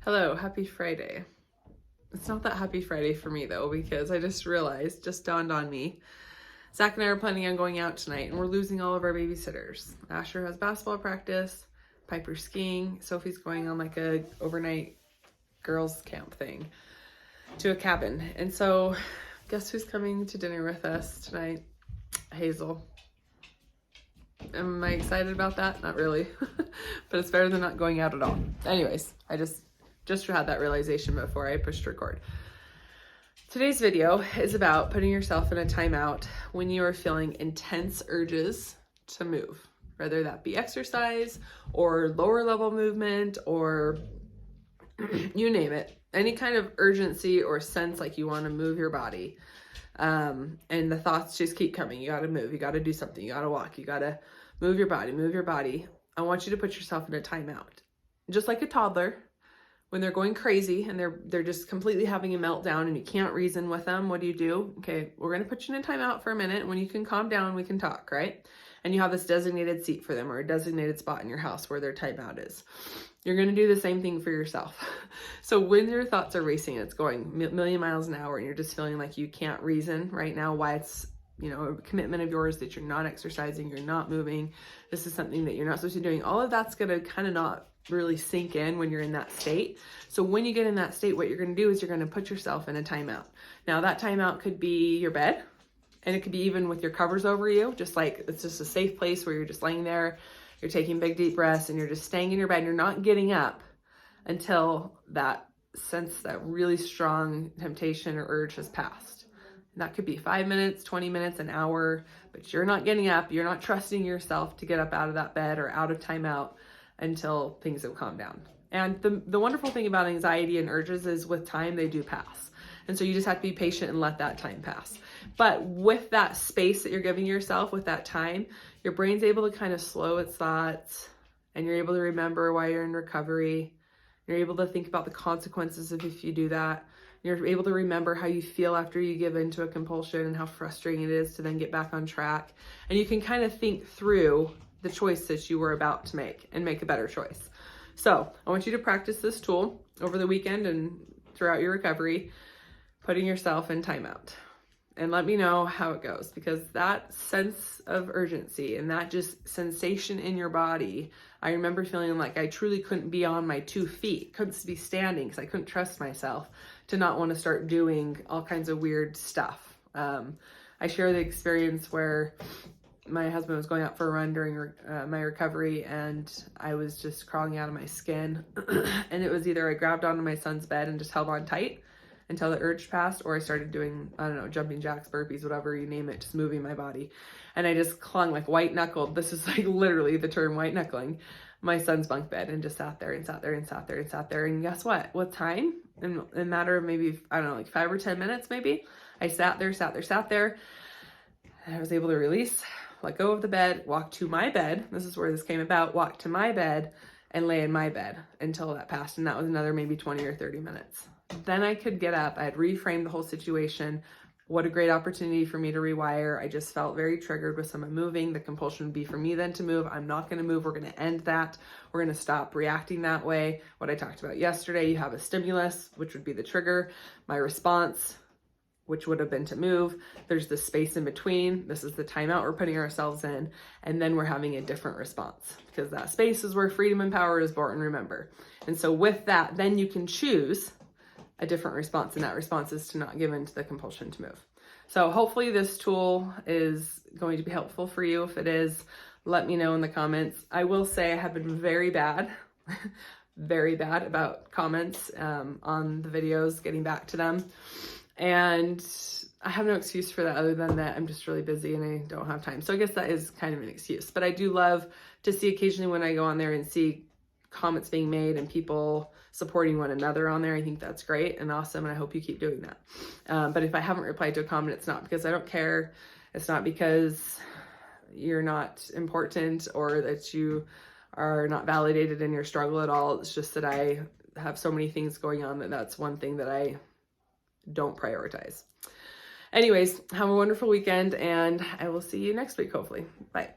Hello, happy Friday. It's not that happy Friday for me though, because I just realized, just dawned on me, Zach and I are planning on going out tonight and we're losing all of our babysitters. Asher has basketball practice, Piper's skiing, Sophie's going on like a overnight girls camp thing to a cabin. And so guess who's coming to dinner with us tonight? Hazel. Am I excited about that? Not really, but it's better than not going out at all. Anyways, I just had that realization before I pushed record. Today's video is about putting yourself in a timeout when you are feeling intense urges to move, whether that be exercise or lower level movement or you name it, any kind of urgency or sense like you want to move your body. And the thoughts just keep coming. You got to move, you got to do something, you got to walk, you got to move your body, move your body. I want you to put yourself in a timeout, just like a toddler. When they're going crazy and they're just completely having a meltdown and you can't reason with them, what do? Okay, we're going to put you in a timeout for a minute. When you can calm down, we can talk, right? And you have this designated seat for them or a designated spot in your house where their timeout is. You're going to do the same thing for yourself. So when your thoughts are racing, it's going a million miles an hour and you're just feeling like you can't reason right now why it's, a commitment of yours that you're not exercising, you're not moving. This is something that you're not supposed to be doing. All of that's going to kind of not really sink in when you're in that state. So when you get in that state, what you're going to do is you're going to put yourself in a timeout. Now that timeout could be your bed, and it could be even with your covers over you, just like it's just a safe place where you're just laying there, you're taking big deep breaths and you're just staying in your bed and you're not getting up until that sense, that really strong temptation or urge has passed. And that could be 5 minutes, 20 minutes, an hour, but you're not getting up. You're not trusting yourself to get up out of that bed or out of timeout until things have calmed down. And the wonderful thing about anxiety and urges is with time, they do pass. And so you just have to be patient and let that time pass. But with that space that you're giving yourself, with that time, your brain's able to kind of slow its thoughts and you're able to remember why you're in recovery. You're able to think about the consequences of if you do that. You're able to remember how you feel after you give into a compulsion and how frustrating it is to then get back on track. And you can kind of think through the choice that you were about to make and make a better choice. So I want you to practice this tool over the weekend and throughout your recovery, putting yourself in timeout. And let me know how it goes, because that sense of urgency and that just sensation in your body, I remember feeling like I truly couldn't be on my 2 feet, couldn't be standing because I couldn't trust myself to not want to start doing all kinds of weird stuff. I share the experience where my husband was going out for a run during my recovery and I was just crawling out of my skin. And it was either I grabbed onto my son's bed and just held on tight until the urge passed, or I started doing, jumping jacks, burpees, whatever you name it, just moving my body. And I just clung like white knuckled. This is like literally the term white knuckling my son's bunk bed and just sat there and sat there and sat there and sat there. And guess what? With time, in a matter of maybe, like 5 or 10 minutes, maybe, I sat there. And I was able to release, let go of the bed, walk to my bed. This is where this came about. Walk to my bed and lay in my bed until that passed. And that was another maybe 20 or 30 minutes. Then I could get up. I had reframed the whole situation. What a great opportunity for me to rewire. I just felt very triggered with someone moving. The compulsion would be for me then to move. I'm not going to move. We're going to end that. We're going to stop reacting that way. What I talked about yesterday, you have a stimulus, which would be the trigger. My response, which would have been to move. There's this space in between. This is the timeout we're putting ourselves in. And then we're having a different response, because that space is where freedom and power is born, remember. And so with that, then you can choose a different response, and that response is to not give in to the compulsion to move. So hopefully this tool is going to be helpful for you. If it is, let me know in the comments. I will say I have been very bad, very bad about comments on the videos, getting back to them. And I have no excuse for that other than that I'm just really busy and I don't have time. So I guess that is kind of an excuse. But I do love to see occasionally when I go on there and see comments being made and people supporting one another on there. I think that's great and awesome, and I hope you keep doing that. But if I haven't replied to a comment, it's not because I don't care. It's not because you're not important or that you are not validated in your struggle at all. It's just that I have so many things going on that's one thing that I don't prioritize. Anyways, have a wonderful weekend and I will see you next week, hopefully. Bye.